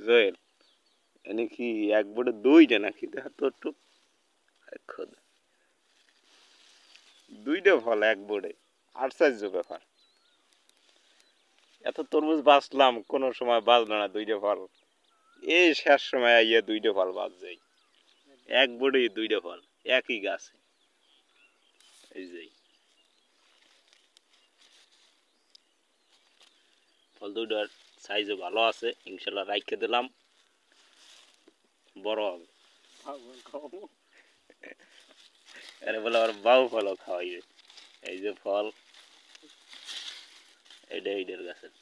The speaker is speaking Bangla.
জয়েল এনে কি এক বোর্ডে দুইটা নাকি তো একটু খোদা দুইটা ফল এক বোর্ডে আশ্চর্য ব্যাপার এত তরমুজ বাঁচলাম কোনো সময় বাঁচলো না দুইটা ফল এই শেষ সময় আইয়া দুইটা ফল বাঁচ যায় এক বোর্ডে দুইটা ফল একই গাছে এই যে ফল দুইটার সাইজও ভালো আছে ইনশাল্লাহ রাইখে দিলাম বড় হবে আরে বলে আবার বাউ ফলও খাওয়াইবে এই যে ফল এইটা এইটার গাছের